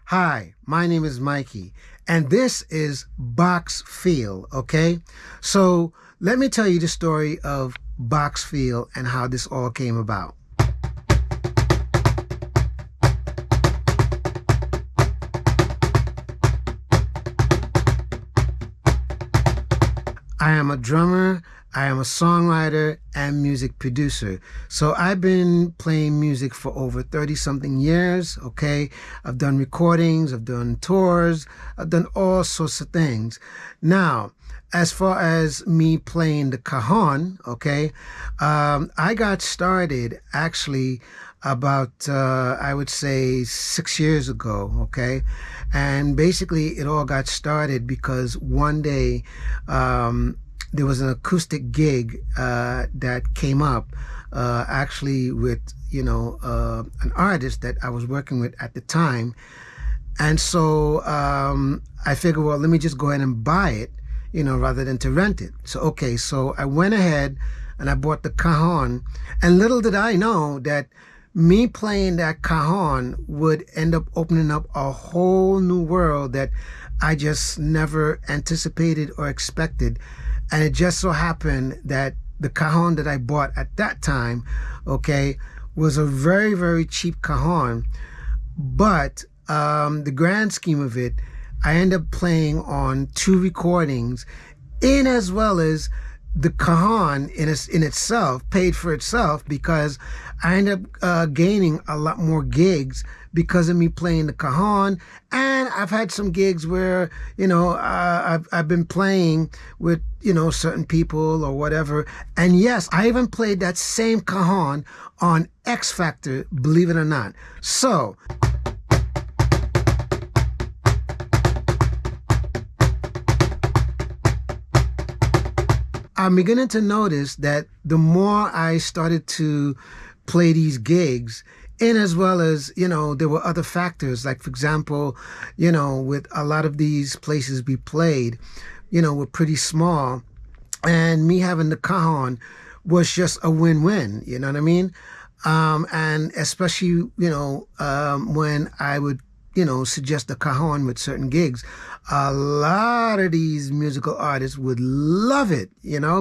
Hi, my name is Mikey, and this is Box Feel, okay? So let me tell you the story of Box Feel and how this all came about. I am a drummer, I am a songwriter, and music producer. So I've been playing music for over 30 something years, okay? I've done recordings, I've done tours, I've done all sorts of things. Now, as far as me playing the cajon, okay, I got started actually about, I would say 6 years ago, okay? And basically it all got started because one day, there was an acoustic gig that came up actually with an artist that I was working with at the time, and so I figured, well, let me just go ahead and buy it, rather than to rent it. So I went ahead and I bought the cajon, and little did I know that me playing that cajon would end up opening up a whole new world that I just never anticipated or expected. And it just so happened that the cajon that I bought at that time, okay, was a very, very cheap cajon. But the grand scheme of it, I ended up playing on 2 recordings, in as well as the cajon in itself paid for itself, because I ended up gaining a lot more gigs because of me playing the cajon. And I've had some gigs where I've been playing with certain people or whatever. And yes, I even played that same cajon on X Factor, believe it or not. So I'm beginning to notice that the more I started to play these gigs, in as well as, there were other factors, like, for example, with a lot of these places we played, were pretty small, and me having the cajon was just a win-win, you know what I mean? And especially, when I would suggest the cajon with certain gigs, a lot of these musical artists would love it,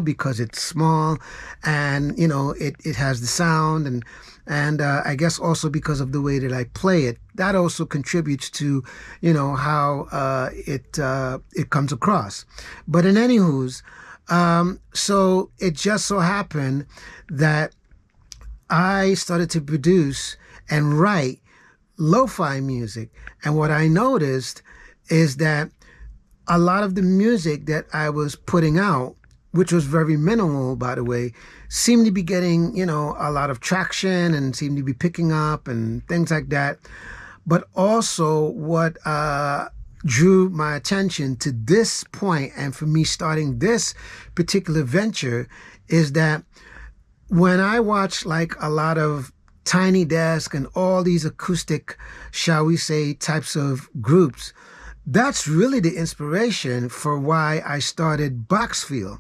because it's small and, it has the sound, and I guess also because of the way that I play it, that also contributes to, how it comes across. But in any who's, so it just so happened that I started to produce and write lo-fi music. And what I noticed is that a lot of the music that I was putting out, which was very minimal, by the way, seemed to be getting, a lot of traction and seemed to be picking up and things like that. But also what drew my attention to this point, and for me starting this particular venture, is that when I watch like a lot of Tiny Desk and all these acoustic, shall we say, types of groups, that's really the inspiration for why I started Box Feel.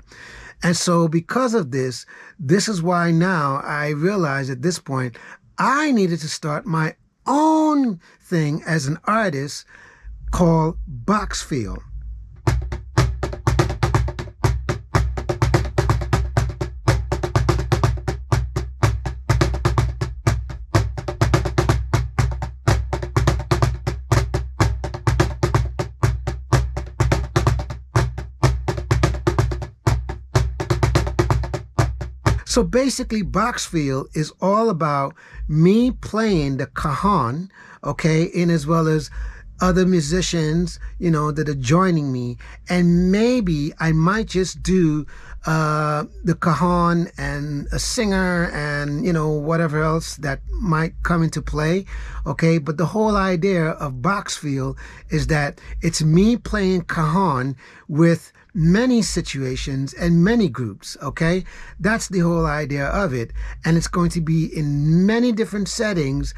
And so because of this is why now I realize at this point I needed to start my own thing as an artist called Box Feel. So basically, Box Feel is all about me playing the cajon, okay, in as well as other musicians, that are joining me. And maybe I might just do the cajon and a singer and, whatever else that might come into play, okay? But the whole idea of Box Feel is that it's me playing cajon with many situations and many groups, okay? That's the whole idea of it. And it's going to be in many different settings,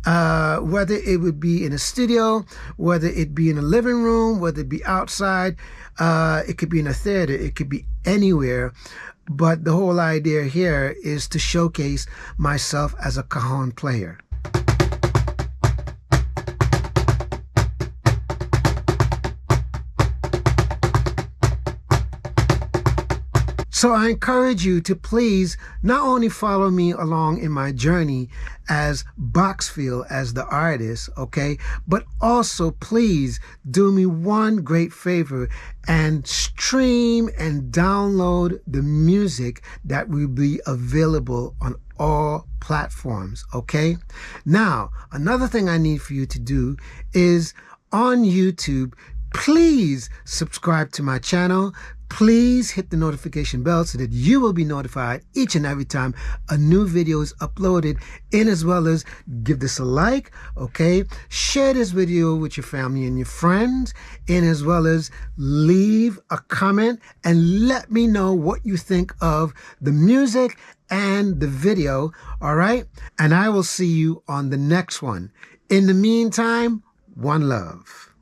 whether it would be in a studio, whether it be in a living room, whether it be outside, it could be in a theater, it could be anywhere. But the whole idea here is to showcase myself as a cajon player. So I encourage you to please not only follow me along in my journey as Boxfield, as the artist, okay, but also please do me one great favor and stream and download the music that will be available on all platforms, okay? Now, another thing I need for you to do is on YouTube, please subscribe to my channel. Please hit the notification bell so that you will be notified each and every time a new video is uploaded, and as well as give this a like, okay? Share this video with your family and your friends, and as well as leave a comment and let me know what you think of the music and the video, all right? And I will see you on the next one. In the meantime, one love.